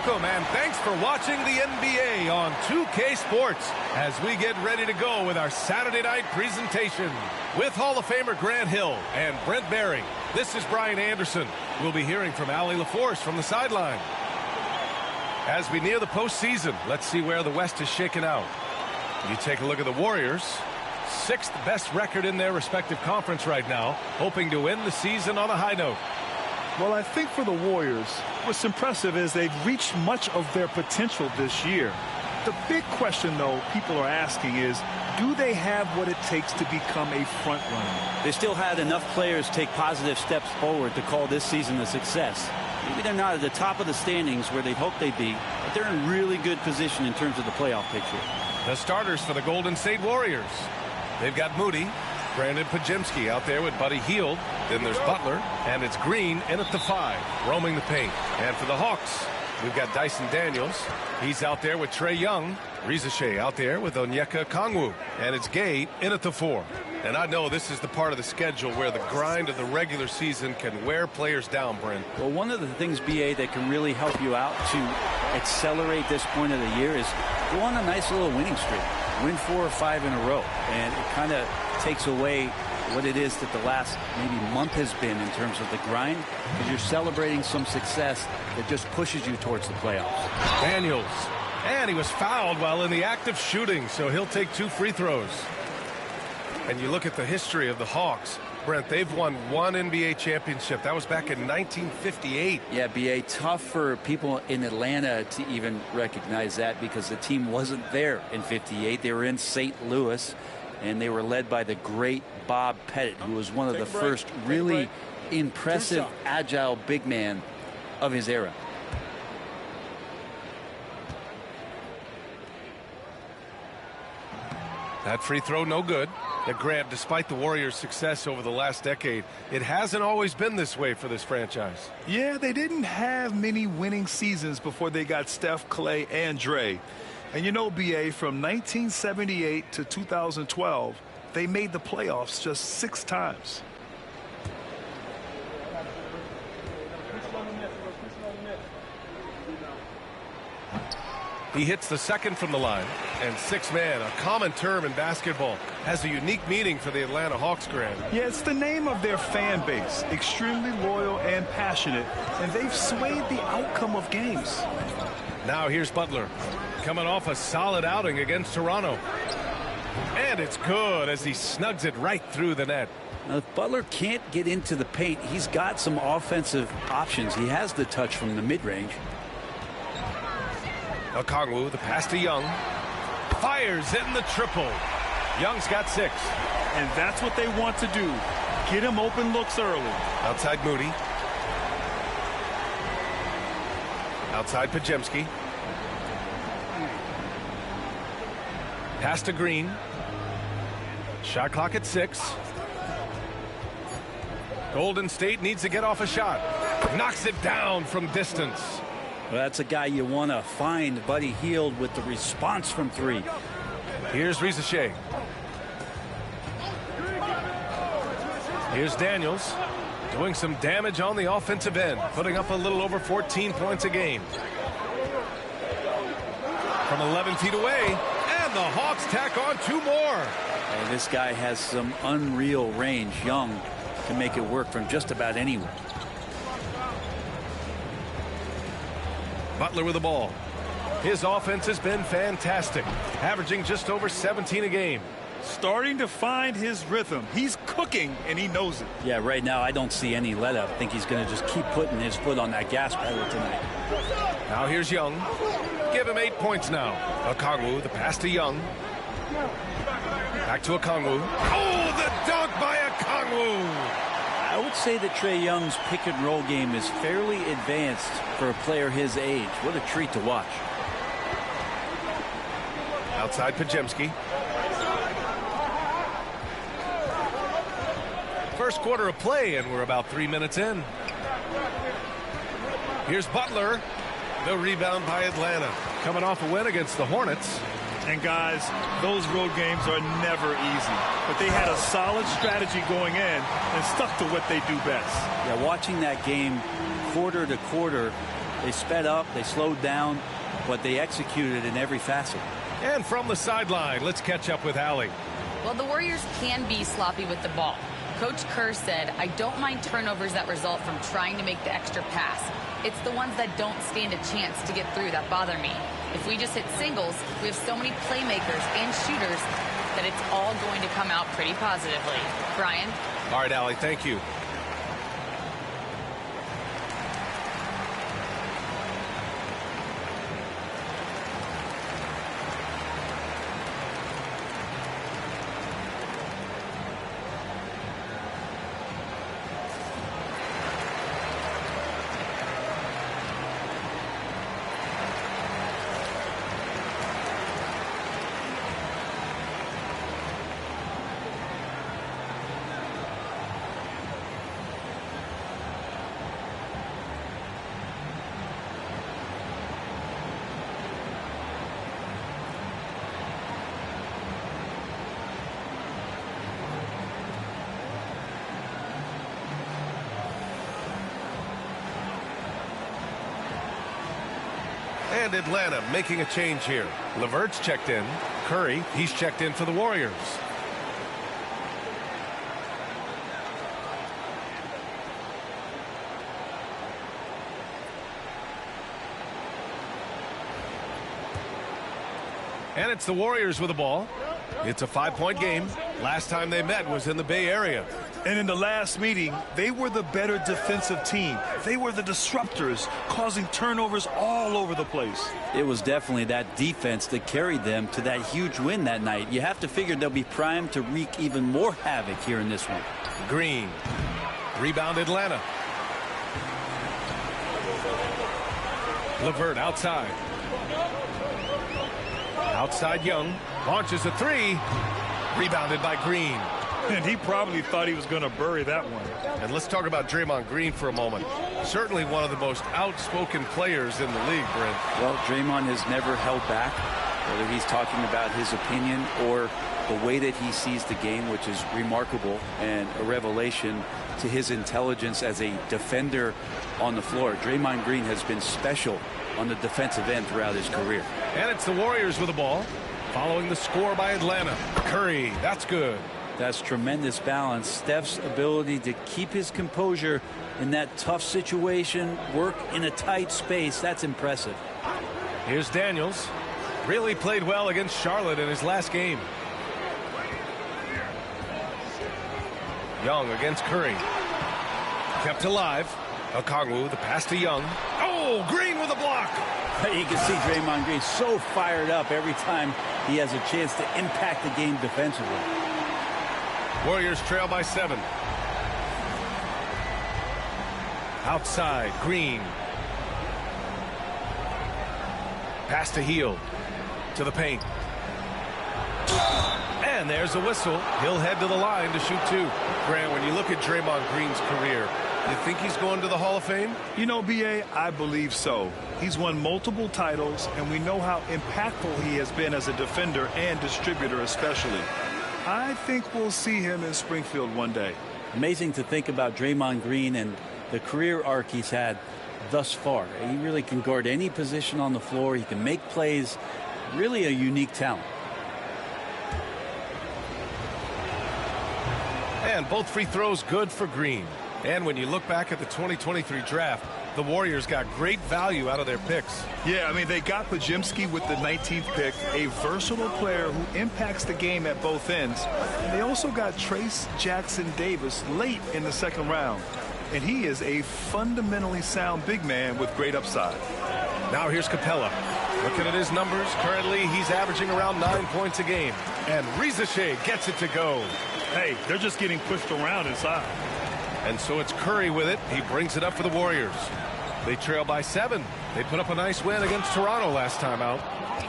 Welcome and thanks for watching the NBA on 2K Sports as we get ready to go with our Saturday night presentation. With Hall of Famer Grant Hill and Brent Barry, this is Brian Anderson. We'll be hearing from Allie LaForce from the sideline. As we near the postseason, let's see where the West is shaken out. You take a look at the Warriors, sixth best record in their respective conference right now, hoping to end the season on a high note. Well, I think for the Warriors, what's impressive is they've reached much of their potential this year. The big question, though, people are asking is, do they have what it takes to become a front runner? They still had enough players take positive steps forward to call this season a success. Maybe they're not at the top of the standings where they'd hoped they'd be, but they're in really good position in terms of the playoff picture. The starters for the Golden State Warriors. They've got Moody, Brandon Podziemski out there with Buddy Hield. Then there's Butler, and it's Green in at the 5, roaming the paint. And for the Hawks, we've got Dyson Daniels. He's out there with Trae Young. Reza Shea out there with Onyeka Okongwu. And it's Gay in at the 4. And I know this is the part of the schedule where the grind of the regular season can wear players down, Brent. Well, one of the things, B.A., that can really help you out to accelerate this point of the year is go on a nice little winning streak. Win 4 or 5 in a row. And it kind of takes away what it is that the last maybe month has been in terms of the grind, because you're celebrating some success that just pushes you towards the playoffs. Daniels, and he was fouled while in the act of shooting, so he'll take 2 free throws. And you look at the history of the Hawks, Brent, they've won 1 NBA championship. That was back in 1958. Yeah, B.A., tough for people in Atlanta to even recognize that because the team wasn't there in 58. They were in St. Louis, and they were led by the great Bob Pettit, who was one of the first really impressive, agile big man of his era. That free throw no good. And Grant, despite the Warriors' success over the last decade, it hasn't always been this way for this franchise. Yeah, they didn't have many winning seasons before they got Steph, Clay, and Dre. And you know, B.A., from 1978 to 2012, they made the playoffs just 6 times. He hits the second from the line, and 6-man, a common term in basketball, has a unique meaning for the Atlanta Hawks, Grant. Yeah, it's the name of their fan base, extremely loyal and passionate, and they've swayed the outcome of games. Now here's Butler, coming off a solid outing against Toronto. And it's good as he snugs it right through the net. Now, if Butler can't get into the paint, he's got some offensive options. He has the touch from the mid-range. Okongwu, the pass to Young. Fires in the triple. Young's got 6. And that's what they want to do. Get him open looks early. Outside Moody. Outside Podziemski. Pass to Green. Shot clock at 6. Golden State needs to get off a shot. Knocks it down from distance. Well, that's a guy you want to find, Buddy Hield, with the response from 3. Here's Reza Shea. Here's Daniels doing some damage on the offensive end, putting up a little over 14 points a game. From 11 feet away, and the Hawks tack on 2 more. And this guy has some unreal range. Young can make it work from just about anywhere. Butler with the ball. His offense has been fantastic, averaging just over 17 a game. Starting to find his rhythm. He's cooking, and he knows it. Yeah, right now I don't see any let up. I think he's going to just keep putting his foot on that gas pedal tonight. Now here's Young. Give him 8 points now. Okongwu, the pass to Young. Back to Okongwu. Oh, the dunk by Okongwu! I would say that Trae Young's pick and roll game is fairly advanced for a player his age. What a treat to watch. Outside Podziemski. First quarter of play, and we're about 3 minutes in. Here's Butler. The rebound by Atlanta. Coming off a win against the Hornets. And guys, those road games are never easy. But they had a solid strategy going in and stuck to what they do best. Yeah, watching that game quarter to quarter, They sped up, they slowed down, but they executed in every facet. And from the sideline, let's catch up with Allie. Well, the Warriors can be sloppy with the ball. Coach Kerr said, I don't mind turnovers that result from trying to make the extra pass. It's the ones that don't stand a chance to get through that bother me. If we just hit singles, we have so many playmakers and shooters that it's all going to come out pretty positively. Brian? All right, Allie, thank you. And Atlanta making a change here. LeVert's checked in. Curry, he's checked in for the Warriors. And it's the Warriors with the ball. It's a 5-point game. Last time they met was in the Bay Area. And in the last meeting, they were the better defensive team. They were the disruptors, causing turnovers all over the place. It was definitely that defense that carried them to that huge win that night. You have to figure they'll be primed to wreak even more havoc here in this one. Green. Rebound Atlanta. LeVert outside. Outside Young. Launches a three. Rebounded by Green. And he probably thought he was going to bury that one. And let's talk about Draymond Green for a moment. Certainly one of the most outspoken players in the league, Brent. Well, Draymond has never held back, whether he's talking about his opinion or the way that he sees the game, which is remarkable and a revelation to his intelligence as a defender on the floor. Draymond Green has been special on the defensive end throughout his career. And it's the Warriors with the ball, following the score by Atlanta. Curry, that's good. That's tremendous balance. Steph's ability to keep his composure in that tough situation, work in a tight space, that's impressive. Here's Daniels. Really played well against Charlotte in his last game. Young against Curry. Kept alive. Okongwu, the pass to Young. Oh, Green with a block. You can see Draymond Green so fired up every time he has a chance to impact the game defensively. Warriors trail by 7. Outside, Green. Pass to Hield. To the paint. And there's a whistle. He'll head to the line to shoot 2. Grant, when you look at Draymond Green's career, you think he's going to the Hall of Fame? You know, B.A., I believe so. He's won multiple titles, and we know how impactful he has been as a defender and distributor especially. I think we'll see him in Springfield one day. Amazing to think about Draymond Green and the career arc he's had thus far. He really can guard any position on the floor. He can make plays. Really a unique talent. And both free throws good for Green. And when you look back at the 2023 draft, the Warriors got great value out of their picks. Yeah, I mean, they got Podziemski with the 19th pick, a versatile player who impacts the game at both ends. And they also got Trace Jackson Davis late in the second round. And he is a fundamentally sound big man with great upside. Now here's Capella. Looking at his numbers, currently he's averaging around 9 points a game. And Rizachet gets it to go. Hey, they're just getting pushed around inside. And so it's Curry with it. He brings it up for the Warriors. They trail by 7. They put up a nice win against Toronto last time out.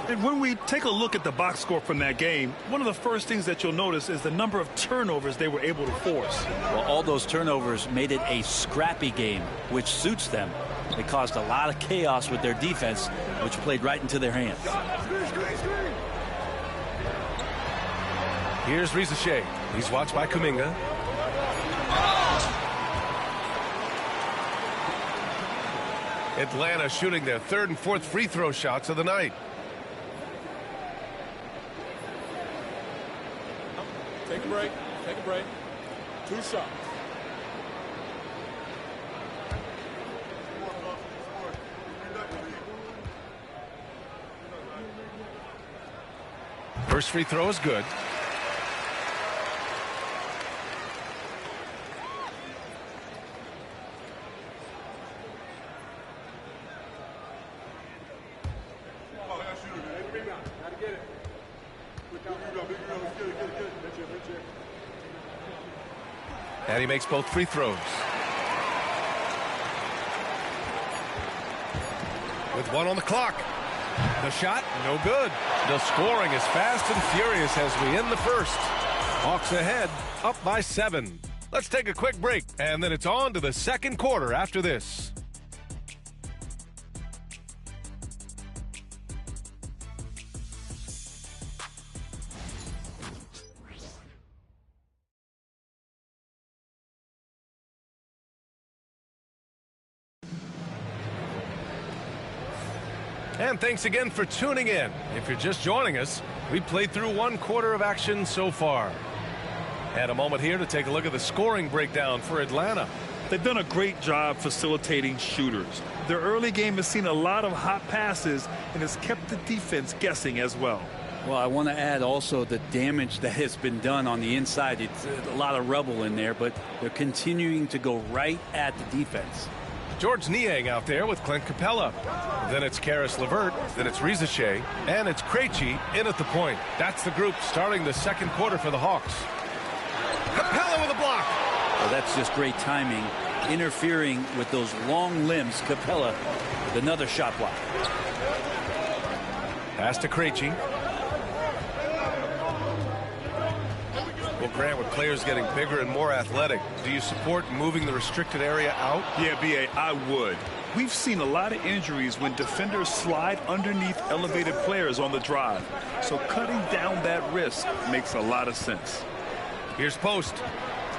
And when we take a look at the box score from that game, one of the first things that you'll notice is the number of turnovers they were able to force. Well, all those turnovers made it a scrappy game, which suits them. They caused a lot of chaos with their defense, which played right into their hands. Here's Rizachet. He's watched by Kuminga. Atlanta shooting their third and fourth free throw shots of the night. Take a break. Take a break. 2 shots. First free throw is good. And he makes both free throws. With 1 on the clock. The shot, no good. The scoring is fast and furious as we end the first. Hawks ahead, up by 7. Let's take a quick break, and then it's on to the second quarter after this. And thanks again for tuning in. If you're just joining us, we played through 1 quarter of action so far. And a moment here to take a look at the scoring breakdown for Atlanta. They've done a great job facilitating shooters. Their early game has seen a lot of hot passes and has kept the defense guessing as well. Well, I want to add also the damage that has been done on the inside. It's a lot of rubble in there, but they're continuing to go right at the defense. Georges Niang out there with Clint Capella. Then it's Caris LeVert. Then it's Risacher. And it's Krejci in at the point. That's the group starting the second quarter for the Hawks. Capella with a block. Well, that's just great timing. Interfering with those long limbs. Capella with another shot block. Pass to Krejci. Well, Grant, with players getting bigger and more athletic, do you support moving the restricted area out? Yeah, B.A., I would. We've seen a lot of injuries when defenders slide underneath elevated players on the drive. So cutting down that risk makes a lot of sense. Here's Post.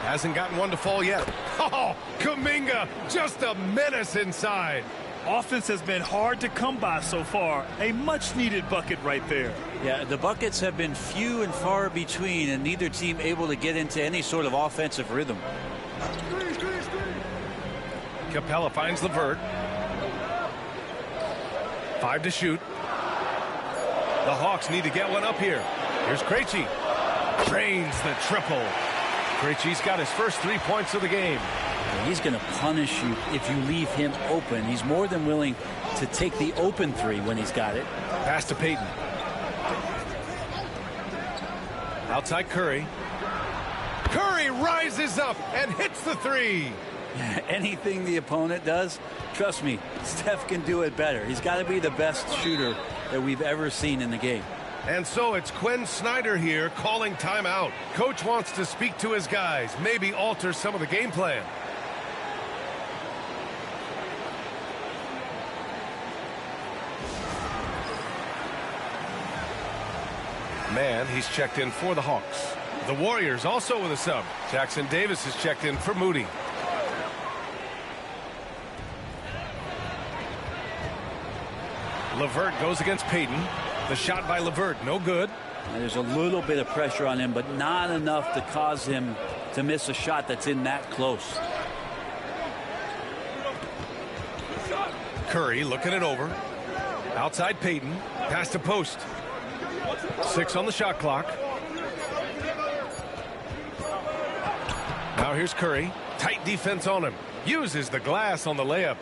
Hasn't gotten one to fall yet. Oh, Kuminga, just a menace inside. Offense has been hard to come by so far. A much-needed bucket right there. Yeah, the buckets have been few and far between, and neither team able to get into any sort of offensive rhythm. Capella finds LeVert. 5 to shoot. The Hawks need to get one up here. Here's Krejci. Drains the triple. Krejci's got his first 3 points of the game. He's going to punish you if you leave him open. He's more than willing to take the open 3 when he's got it. Pass to Payton. Outside Curry. Curry rises up and hits the 3. Anything the opponent does, trust me, Steph can do it better. He's got to be the best shooter that we've ever seen in the game. And so it's Quinn Snyder here calling timeout. Coach wants to speak to his guys, maybe alter some of the game plan. Man, he's checked in for the Hawks. The Warriors also with a sub. Jackson Davis is checked in for Moody. LeVert goes against Payton. The shot by LeVert, no good. There's a little bit of pressure on him, but not enough to cause him to miss a shot that's in that close. Curry looking it over. Outside Payton. Pass to Post. 6 on the shot clock. Now here's Curry. Tight defense on him. Uses the glass on the layup.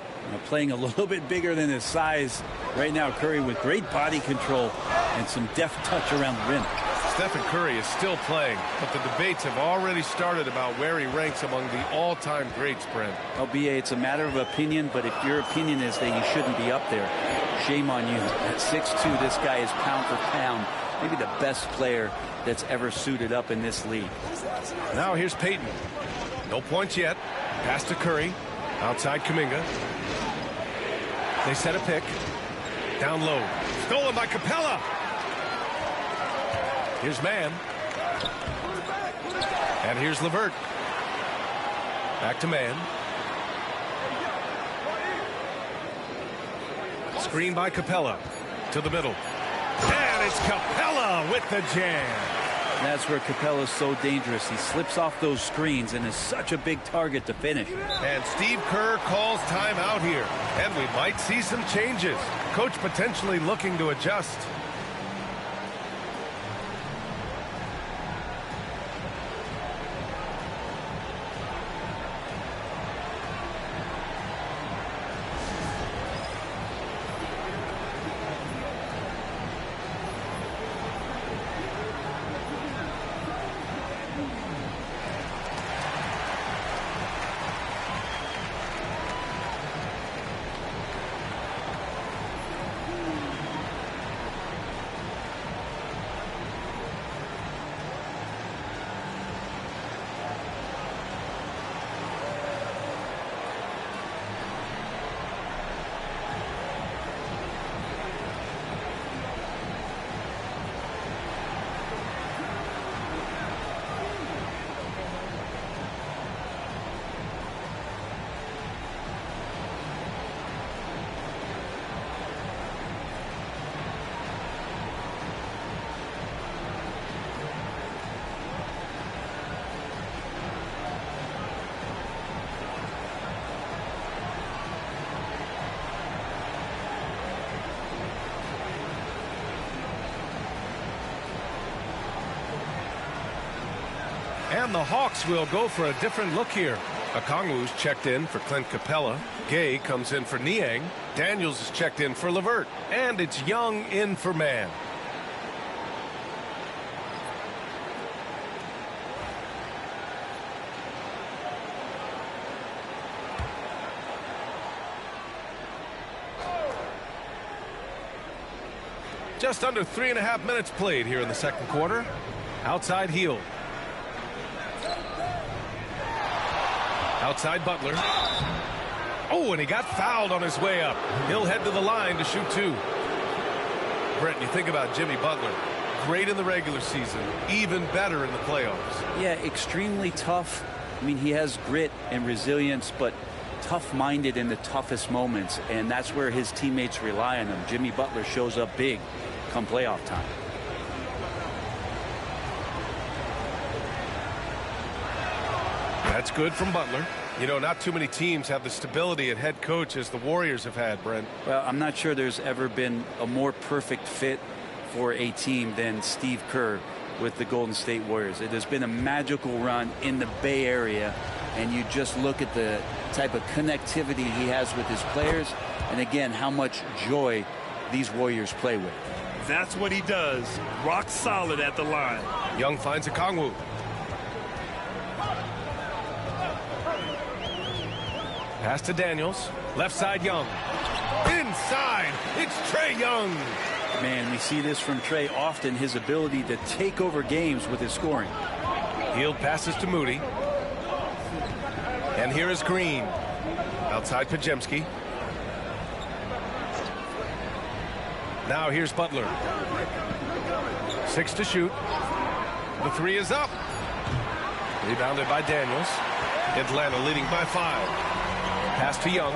Playing a little bit bigger than his size right now. Curry with great body control and some deft touch around the rim. Stephen Curry is still playing, but the debates have already started about where he ranks among the all-time greats, Brent. LBA, it's a matter of opinion, but if your opinion is that he shouldn't be up there, shame on you. At 6'2", this guy is pound for pound, maybe the best player that's ever suited up in this league. Now here's Payton. No points yet. Pass to Curry. Outside Kuminga. They set a pick. Down low. Stolen by Capella. Here's Mann. And here's LeVert. Back to Mann. Screen by Capella. To the middle. And it's Capella with the jam. That's where Capella's so dangerous. He slips off those screens and is such a big target to finish. And Steve Kerr calls timeout here. And we might see some changes. Coach potentially looking to adjust. And the Hawks will go for a different look here. Okongwu's checked in for Clint Capella. Gay comes in for Niang. Daniels is checked in for LeVert. And it's Young in for Mann. Just under 3.5 minutes played here in the second quarter. Outside Hield. Outside Butler. Oh, and he got fouled on his way up. He'll head to the line to shoot two. Brent, you think about Jimmy Butler. Great in the regular season. Even better in the playoffs. Yeah, extremely tough. I mean, he has grit and resilience, but tough-minded in the toughest moments. And that's where his teammates rely on him. Jimmy Butler shows up big come playoff time. That's good from Butler. You know, not too many teams have the stability at head coach as the Warriors have had, Brent. Well, I'm not sure there's ever been a more perfect fit for a team than Steve Kerr with the Golden State Warriors. It has been a magical run in the Bay Area, and you just look at the type of connectivity he has with his players, and again, how much joy these Warriors play with. That's what he does. Rock solid at the line. Young finds Okongwu. Pass to Daniels. Left side, Young. Inside, it's Trae Young. Man, we see this from Trae often, his ability to take over games with his scoring. Hield passes to Moody. And here is Green. Outside Podziemski. Now here's Butler. 6 to shoot. The three is up. Rebounded by Daniels. Atlanta leading by 5. Pass to Young.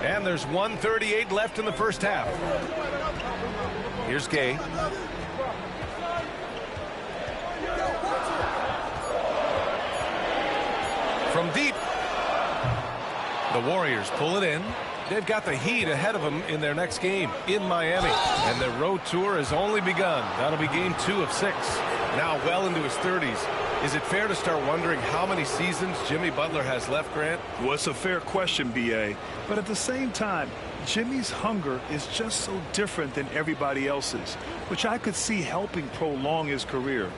And there's 1:38 left in the first half. Here's Gay. From deep. The Warriors pull it in. They've got the Heat ahead of them in their next game in Miami. And their road tour has only begun. That'll be game 2 of 6. Now well into his 30s. Is it fair to start wondering how many seasons Jimmy Butler has left, Grant? Well, it's a fair question, B.A. But at the same time, Jimmy's hunger is just so different than everybody else's, which I could see helping prolong his career.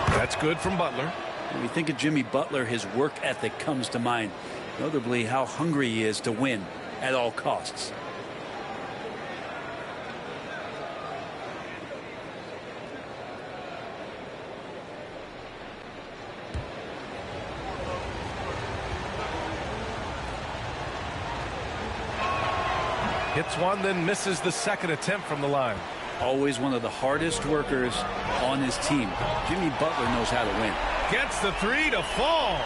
That's good from Butler. When we think of Jimmy Butler, his work ethic comes to mind, notably how hungry he is to win at all costs. Hits one, then misses the second attempt from the line. always one of the hardest workers on his team. Jimmy Butler knows how to win. Gets the three to fall.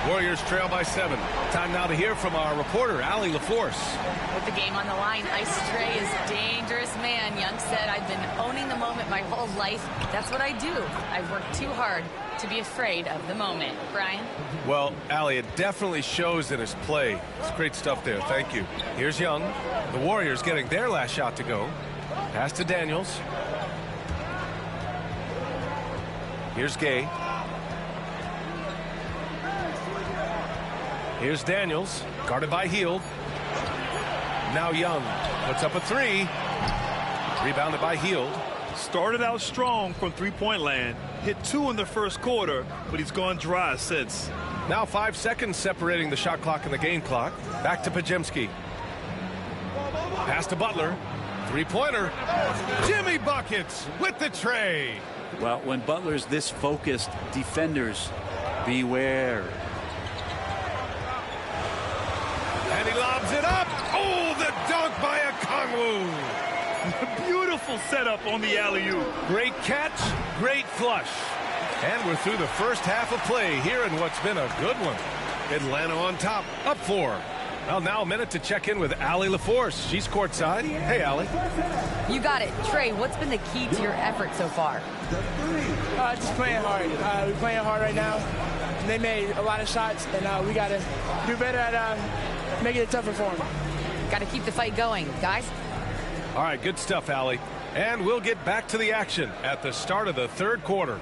Warriors trail by 7. Time now to hear from our reporter, Allie LaForce. With the game on the line, Ice Trae is a dangerous man. Young said, I've been owning the moment my whole life. That's what I do. I've worked too hard to be afraid of the moment. Brian? Well, Allie, it definitely shows in his play. It's great stuff there. Thank you. Here's Young. The Warriors getting their last shot to go. Pass to Daniels. Here's Gay. Here's Daniels, guarded by Hield. Now Young puts up a 3. Rebounded by Hield. Started out strong from three-point land. Hit 2 in the first quarter, but he's gone dry since. Now 5 seconds separating the shot clock and the game clock. Back to Podziemski. Pass to Butler. Three-pointer. Jimmy buckets with the tray. Well, when Butler's this focused, defenders, beware. And he lobs it up. Oh, the dunk by Okongwu. Beautiful setup on the alley-oop. Great catch, great flush. And we're through the first half of play here in what's been a good one. Atlanta on top, up 4. Well, now a minute to check in with Allie LaForce. She's courtside. Hey, Allie. You got it. Trey, what's been the key to your effort so far? Just playing hard. We're playing hard right now. They made a lot of shots, and we got to do better at making it tougher for them. Got to keep the fight going, guys. All right, good stuff, Allie. And we'll get back to the action at the start of the third quarter.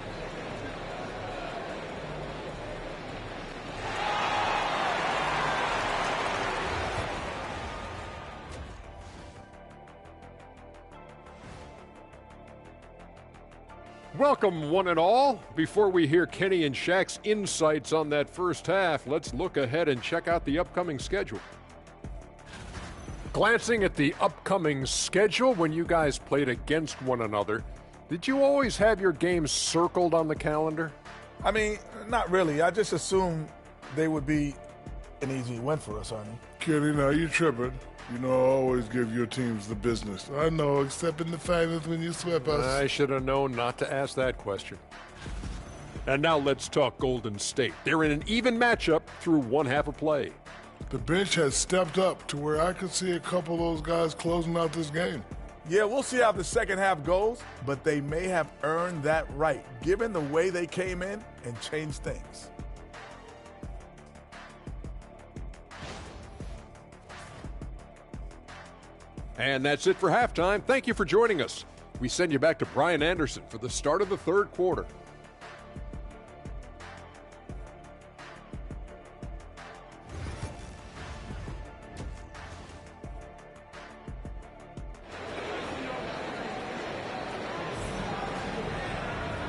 Welcome, one and all. Before we hear Kenny and Shaq's insights on that first half, let's look ahead and check out the upcoming schedule. Glancing at the upcoming schedule, when you guys played against one another, did you always have your games circled on the calendar? I mean, not really. I just assumed they would be an easy win for us, Arnie. Kenny, now you tripping. You know, I always give your teams the business. I know, except in the finals when you swept us. I should have known not to ask that question. And now let's talk Golden State. They're in an even matchup through one half of play. The bench has stepped up to where I could see a couple of those guys closing out this game. Yeah, we'll see how the second half goes, but they may have earned that right, given the way they came in and changed things. And that's it for halftime. Thank you for joining us. We send you back to Brian Anderson for the start of the third quarter.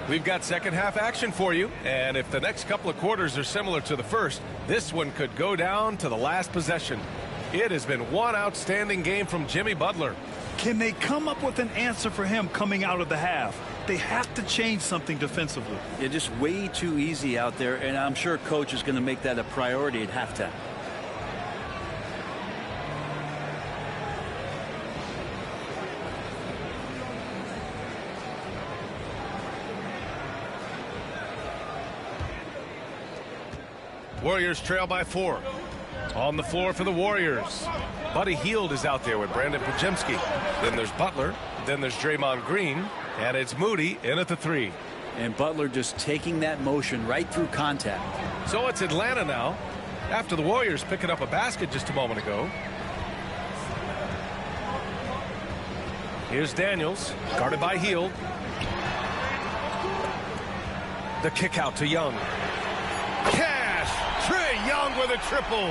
We've got second half action for you, and if the next couple of quarters are similar to the first, this one could go down to the last possession. It has been one outstanding game from Jimmy Butler. Can they come up with an answer for him coming out of the half? They have to change something defensively. They're just way too easy out there, and I'm sure coach is going to make that a priority at halftime. Warriors trail by 4. On the floor for the Warriors, Buddy Hield is out there with Brandon Podziemski. Then there's Butler. Then there's Draymond Green. And it's Moody in at the 3. And Butler just taking that motion right through contact. So it's Atlanta now, after the Warriors picking up a basket just a moment ago. Here's Daniels, guarded by Hield. The kick out to Young. Cash! Trae Young with a triple.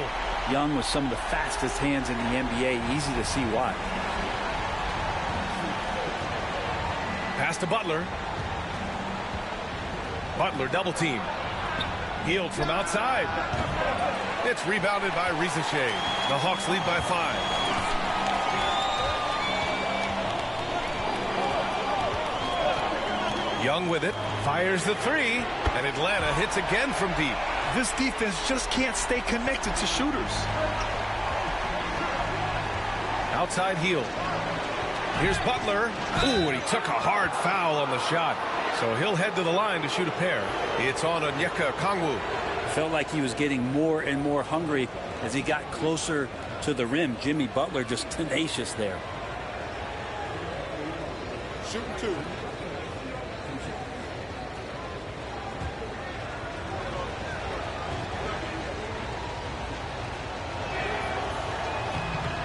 Young with some of the fastest hands in the NBA. Easy to see why. Pass to Butler. Butler double team. Hield from outside. It's rebounded by Rizachet. The Hawks lead by 5. Young with it. Fires the 3. And Atlanta hits again from deep. This defense just can't stay connected to shooters. Outside Hield. Here's Butler. Ooh, and he took a hard foul on the shot. So he'll head to the line to shoot a pair. It's on Onyeka Okongwu. Felt like he was getting more and more hungry as he got closer to the rim. Jimmy Butler just tenacious there. Shooting 2.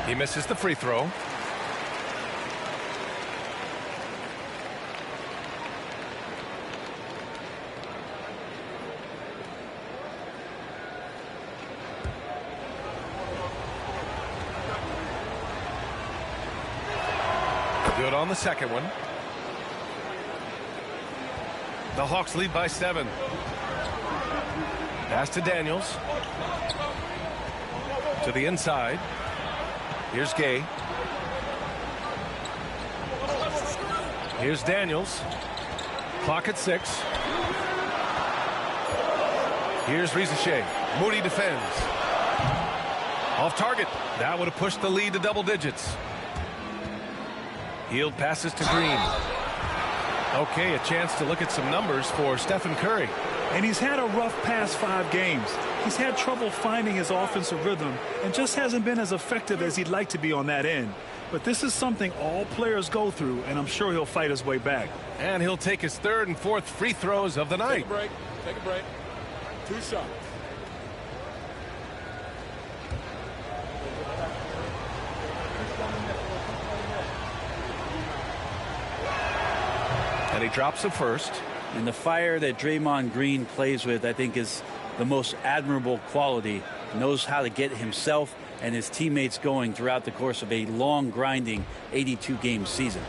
He misses the free throw. Good on the second one. The Hawks lead by 7. Pass to Daniels. To the inside. Here's Gay. Here's Daniels. Clock at 6. Here's Risacher. Moody defends. Off target. That would have pushed the lead to double digits. Hield passes to Green. Okay, a chance to look at some numbers for Stephen Curry. And he's had a rough past 5 games. He's had trouble finding his offensive rhythm and just hasn't been as effective as he'd like to be on that end. But this is something all players go through, and I'm sure he'll fight his way back. And he'll take his 3rd and 4th free throws of the night. Take a break. Take a break. 2 shots. And he drops the first. And the fire that Draymond Green plays with, I think, is the most admirable quality. Knows how to get himself and his teammates going throughout the course of a long, grinding 82-game season.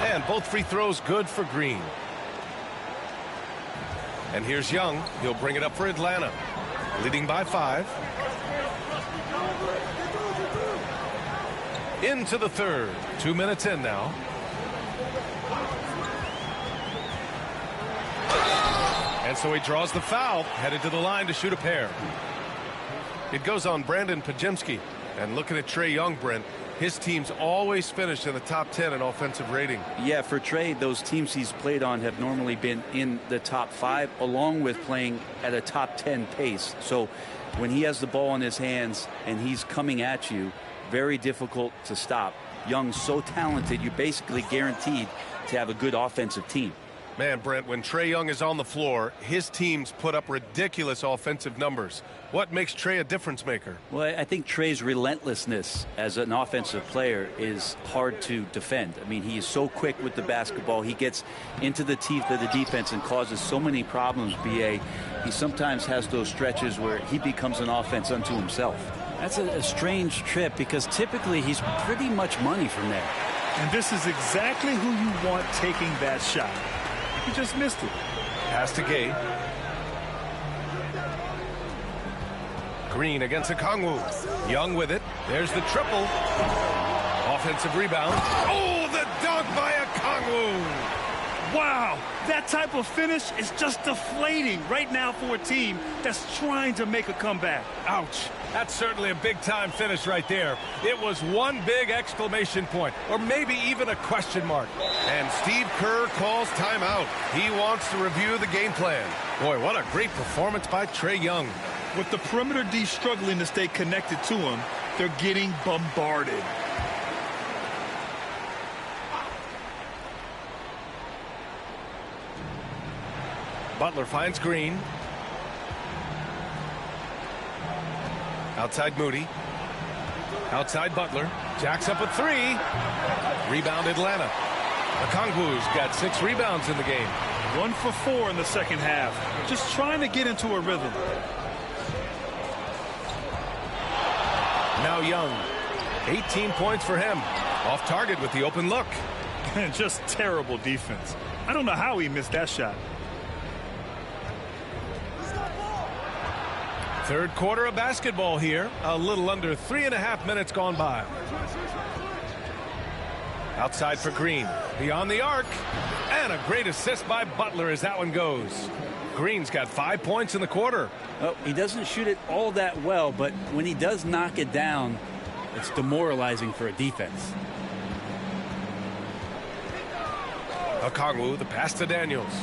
And both free throws good for Green. And here's Young. He'll bring it up for Atlanta. Leading by 5. Into the 3rd. 2 minutes in now. And so he draws the foul, headed to the line to shoot a pair. It goes on Brandon Podziemski. And looking at Trae Young, Brent, his teams always finish in the top 10 in offensive rating. Yeah, for Trae, those teams he's played on have normally been in the top 5, along with playing at a top 10 pace. So when he has the ball in his hands and he's coming at you, very difficult to stop. Young's so talented, you're basically guaranteed to have a good offensive team. Man, Brent, when Trae Young is on the floor, his teams put up ridiculous offensive numbers. What makes Trae a difference maker? Well, I think Trae's relentlessness as an offensive player is hard to defend. I mean, he is so quick with the basketball. He gets into the teeth of the defense and causes so many problems, B.A. He sometimes has those stretches where he becomes an offense unto himself. That's a strange trip because typically he's pretty much money from there. And this is exactly who you want taking that shot. He just missed it. Pass to Gay. Green against Okongwu. Young with it. There's the triple. Offensive rebound. Oh, the dunk by Okongwu. Wow, that type of finish is just deflating right now for a team that's trying to make a comeback. Ouch. That's certainly a big-time finish right there. It was one big exclamation point, or maybe even a question mark. And Steve Kerr calls timeout. He wants to review the game plan. Boy, what a great performance by Trae Young. With the perimeter D struggling to stay connected to him, they're getting bombarded. Butler finds Green. Outside Moody. Outside Butler. Jacks up a 3. Rebound Atlanta. Okongwu's got 6 rebounds in the game. 1 for 4 in the second half. Just trying to get into a rhythm. Now Young. 18 points for him. Off target with the open look. Just terrible defense. I don't know how he missed that shot. Third quarter of basketball here. A little under 3.5 minutes gone by. Outside for Green. Beyond the arc. And a great assist by Butler as that one goes. Green's got 5 points in the quarter. Oh, he doesn't shoot it all that well, but when he does knock it down, it's demoralizing for a defense. Okongwu, the pass to Daniels.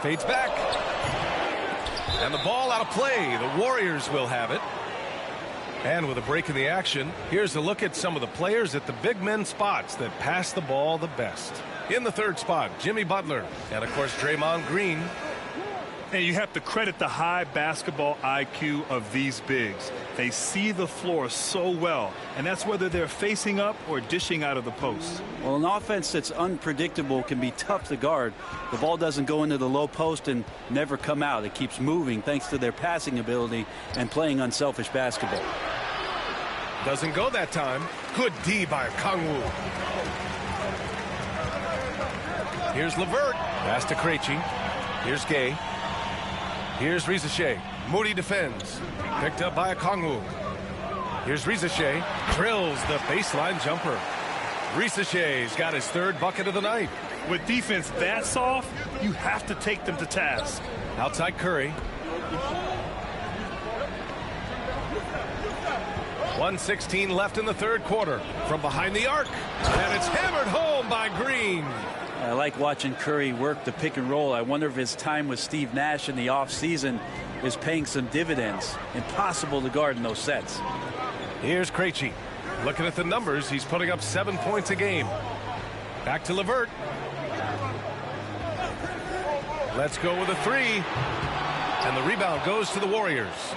Fades back. And the ball out of play. The Warriors will have it. And with a break in the action, here's a look at some of the players at the big men spots that pass the ball the best. In the third spot, Jimmy Butler. And, of course, Draymond Green. And you have to credit the high basketball IQ of these bigs. They see the floor so well, and that's whether they're facing up or dishing out of the post. Well, an offense that's unpredictable can be tough to guard. The ball doesn't go into the low post and never come out. It keeps moving thanks to their passing ability and playing unselfish basketball. Doesn't go that time. Good D by Okongwu. Here's LeVert. Pass to Krejci. Here's Gay. Here's Risacher. Moody defends. Picked up by Okongwu. Here's Risacher. Drills the baseline jumper. Risacher's got his third bucket of the night. With defense that soft, you have to take them to task. Outside Curry. 1:16 left in the third quarter. From behind the arc. And it's hammered home by Green. I like watching Curry work the pick and roll. I wonder if his time with Steve Nash in the offseason is paying some dividends. Impossible to guard in those sets. Here's Krejci. Looking at the numbers, he's putting up 7 points a game. Back to LeVert. Let's go with a three. And the rebound goes to the Warriors.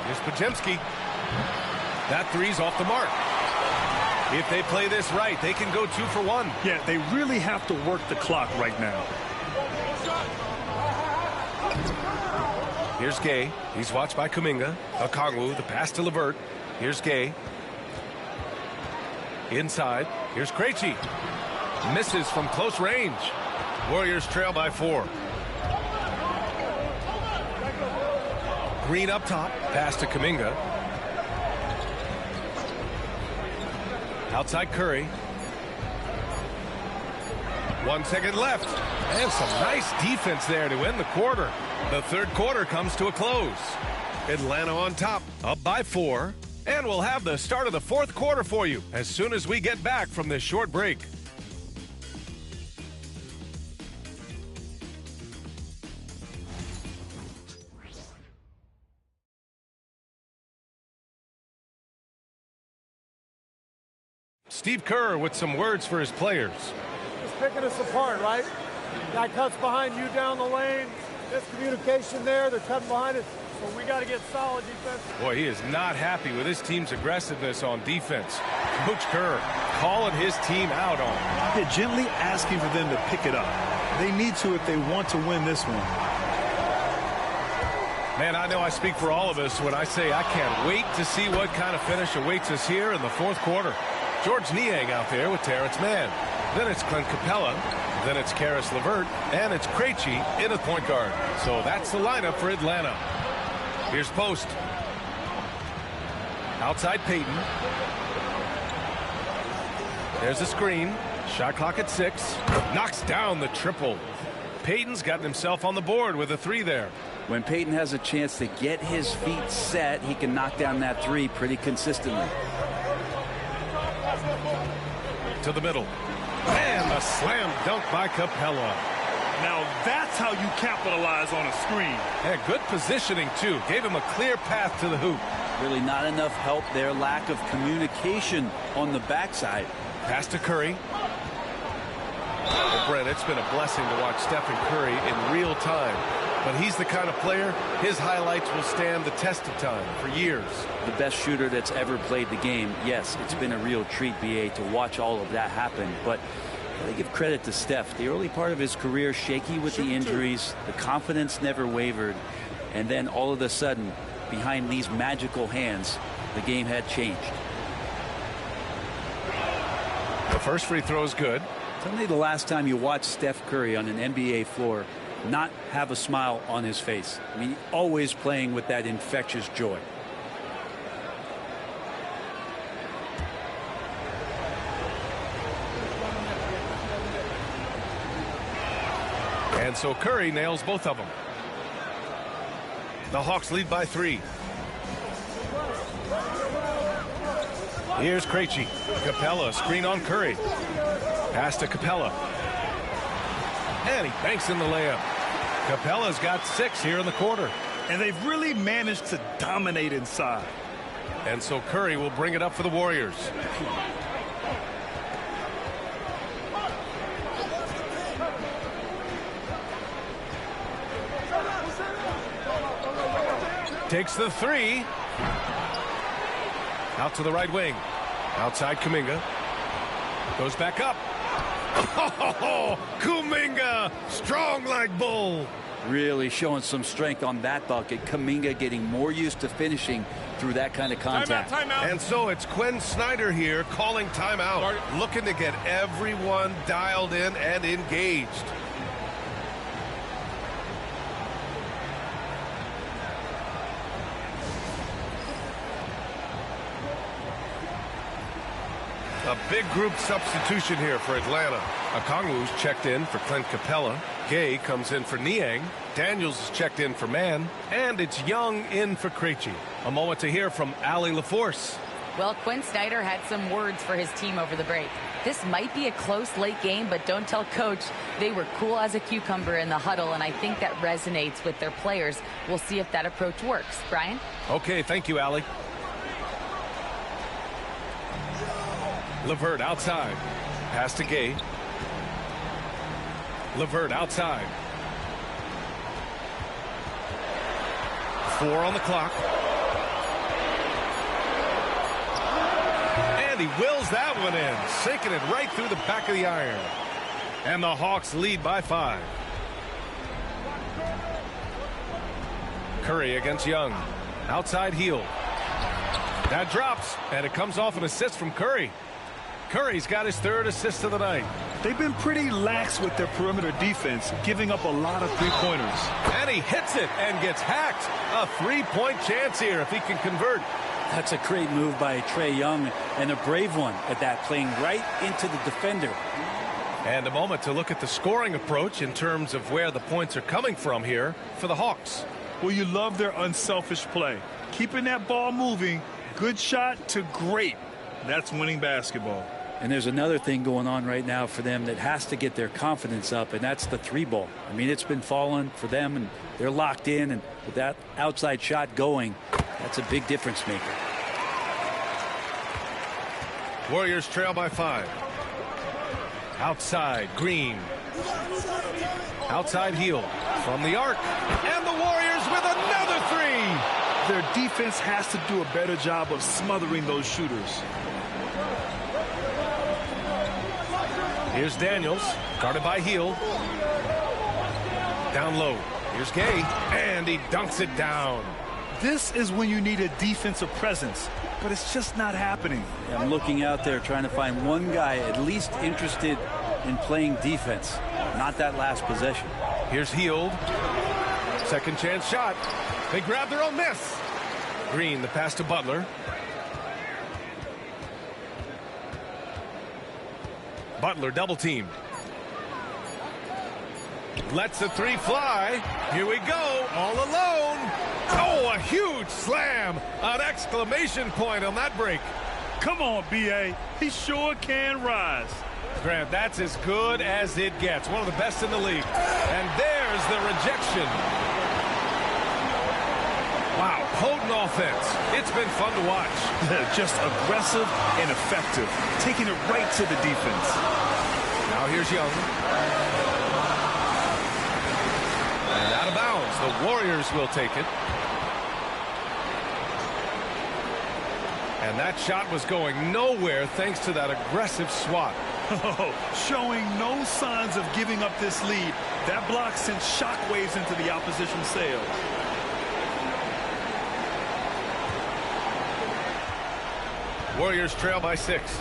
Here's Podziemski. That three's off the mark. If they play this right, they can go 2 for 1. Yeah, they really have to work the clock right now. Here's Gay. He's watched by Kuminga. Okongwu, the pass to LeVert. Here's Gay. Inside. Here's Krejci. Misses from close range. Warriors trail by 4. Green up top. Pass to Kuminga. Outside Curry. 1 second left. And some nice defense there to end the quarter. The third quarter comes to a close. Atlanta on top, up by 4. And we'll have the start of the fourth quarter for you as soon as we get back from this short break. Steve Kerr with some words for his players. Just picking us apart, right? Guy cuts behind you down the lane. Miscommunication there. They're cutting behind us. So we got to get solid defense. Boy, he is not happy with his team's aggressiveness on defense. Coach Kerr calling his team out on it. They're gently asking for them to pick it up. They need to if they want to win this one. Man, I know I speak for all of us when I say I can't wait to see what kind of finish awaits us here in the fourth quarter. George Niang out there with Terrence Mann. Then it's Clint Capella. Then it's Karis LeVert. And it's Krejci in a point guard. So that's the lineup for Atlanta. Here's Post. Outside Payton. There's a screen. Shot clock at 6. Knocks down the triple. Payton's gotten himself on the board with a 3 there. When Payton has a chance to get his feet set, he can knock down that 3 pretty consistently. To the middle. And a slam dunk by Capella. Now that's how you capitalize on a screen. And good positioning, too. Gave him a clear path to the hoop. Really not enough help there. Lack of communication on the backside. Pass to Curry. Well, Brent, it's been a blessing to watch Stephen Curry in real time. But he's the kind of player, his highlights will stand the test of time for years. The best shooter that's ever played the game. Yes, it's been a real treat, BA, to watch all of that happen. But I give credit to Steph. The early part of his career, shaky with the injuries. The confidence never wavered. And then all of a sudden, behind these magical hands, the game had changed. The first free throw is good. Tell me the last time you watched Steph Curry on an NBA floor not have a smile on his face. I mean, always playing with that infectious joy. And so Curry nails both of them. The Hawks lead by 3. Here's Krejci. Capella, screen on Curry. Pass to Capella. And he banks in the layup. Capella's got 6 here in the quarter. And they've really managed to dominate inside. And so Curry will bring it up for the Warriors. Takes the 3. Out to the right wing. Outside Kuminga. Goes back up. Oh, Kuminga, strong like bull. Really showing some strength on that bucket. Kuminga getting more used to finishing through that kind of contact. Timeout. And so it's Quinn Snyder here calling timeout. Looking to get everyone dialed in and engaged. A big group substitution here for Atlanta. Okongwu's checked in for Clint Capella. Gay comes in for Niang. Daniels is checked in for Mann. And it's Young in for Krejci. A moment to hear from Allie LaForce. Well, Quinn Snyder had some words for his team over the break. This might be a close late game, but don't tell Coach. They were cool as a cucumber in the huddle, and I think that resonates with their players. We'll see if that approach works. Brian? Okay, thank you, Allie. LeVert outside. Pass to Gay. LeVert outside. 4 on the clock. And he wills that one in, sinking it right through the back of the iron. And the Hawks lead by 5. Curry against Young. Outside Hield. That drops, and it comes off an assist from Curry. Curry's got his 3rd assist of the night. They've been pretty lax with their perimeter defense, giving up a lot of three-pointers. And he hits it and gets hacked. A 3-point chance here if he can convert. That's a great move by Trae Young, and a brave one at that, playing right into the defender. And a moment to look at the scoring approach in terms of where the points are coming from here for the Hawks. Well, you love their unselfish play. Keeping that ball moving, good shot to great. That's winning basketball. And there's another thing going on right now for them that has to get their confidence up, and that's the 3-ball. I mean, it's been falling for them, and they're locked in, and with that outside shot going, that's a big difference maker. Warriors trail by 5. Outside, Green. Outside Hield from the arc. And the Warriors with another 3. Their defense has to do a better job of smothering those shooters. Here's Daniels, guarded by Hield. Down low. Here's Gay, and he dunks it down. This is when you need a defensive presence, but it's just not happening. I'm looking out there trying to find one guy at least interested in playing defense, not that last possession. Here's Hield. Second chance shot. They grab their own miss. Green, the pass to Butler. Butler double teamed. Lets the 3 fly. Here we go, all alone. Oh, a huge slam. An exclamation point on that break. Come on, B.A. He sure can rise. Grant, that's as good as it gets. One of the best in the league. And there's the rejection. Wow, potent offense. It's been fun to watch. Just aggressive and effective, taking it right to the defense. Now here's Young. And out of bounds. The Warriors will take it. And that shot was going nowhere thanks to that aggressive swat. Showing no signs of giving up this lead. That block sent shockwaves into the opposition sails. Warriors trail by 6.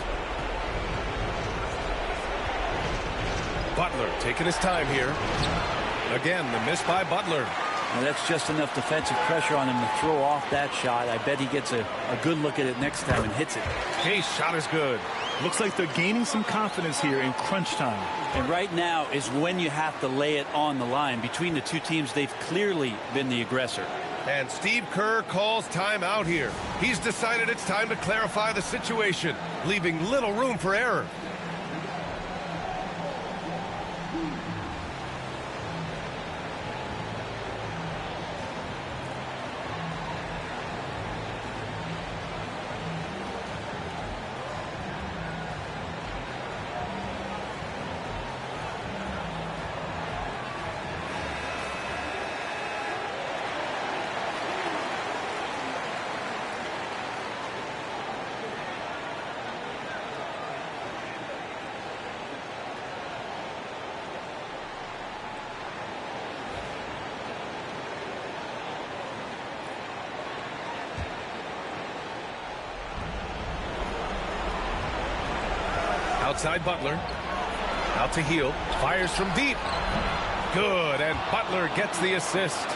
Butler taking his time here. Again, the miss by Butler. And that's just enough defensive pressure on him to throw off that shot. I bet he gets a good look at it next time and hits it. Case shot is good. Looks like they're gaining some confidence here in crunch time. And right now is when you have to lay it on the line. Between the two teams, they've clearly been the aggressor. And Steve Kerr calls timeout here. He's decided it's time to clarify the situation, leaving little room for error. Outside Butler. Out to Hield. Fires from deep. Good. And Butler gets the assist.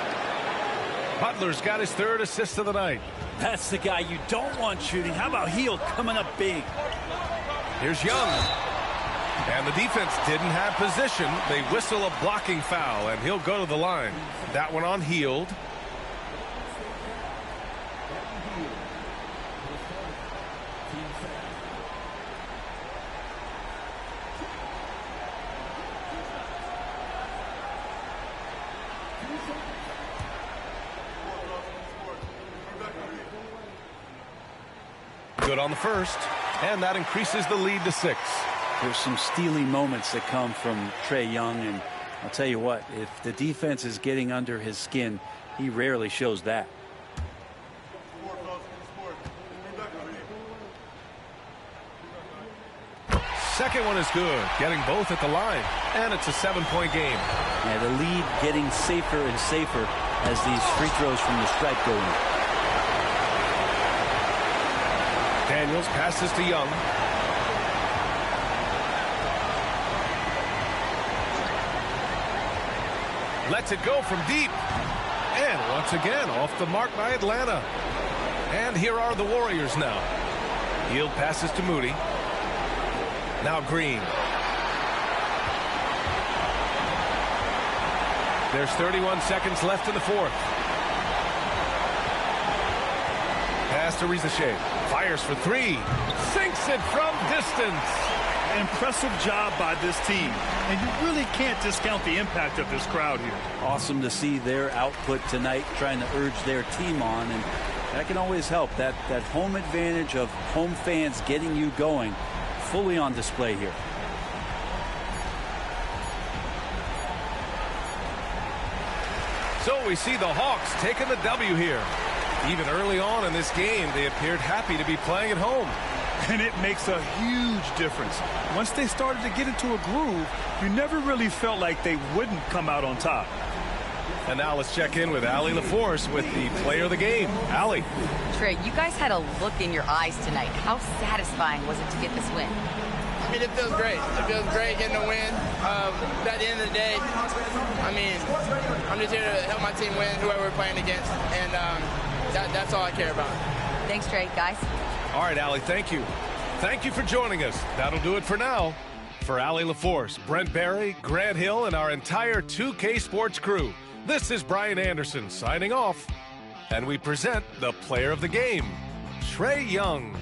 Butler's got his 3rd assist of the night. That's the guy you don't want shooting. How about Hield coming up big? Here's Young. And the defense didn't have position. They whistle a blocking foul, and he'll go to the line. That one on Hield. Good on the first, and that increases the lead to 6. There's some steely moments that come from Trae Young, and I'll tell you what, if the defense is getting under his skin, he rarely shows that. Second one is good, getting both at the line, and it's a 7-point game. Yeah, the lead getting safer and safer as these free throws from the stripe go in. Daniels passes to Young. Lets it go from deep. And once again, off the mark by Atlanta. And here are the Warriors now. Hield passes to Moody. Now Green. There's 31 seconds left in the 4th. Pass to Rizachet. Fires for 3. Sinks it from distance. Impressive job by this team. And you really can't discount the impact of this crowd here. Awesome to see their output tonight, trying to urge their team on. And that can always help. That home advantage of home fans getting you going, fully on display here. So we see the Hawks taking the W here. Even early on in this game, they appeared happy to be playing at home. And it makes a huge difference. Once they started to get into a groove, you never really felt like they wouldn't come out on top. And now let's check in with Allie LaForce with the player of the game. Allie. Trae, you guys had a look in your eyes tonight. How satisfying was it to get this win? I mean, it feels great. It feels great getting a win. At the end of the day, I mean, I'm just here to help my team win, whoever we're playing against. And that's all I care about. Thanks, Trae. Guys. All right, Allie, thank you. Thank you for joining us. That'll do it for now. For Allie LaForce, Brent Barry, Grant Hill, and our entire 2K Sports crew, this is Brian Anderson signing off. And we present the player of the game, Trae Young.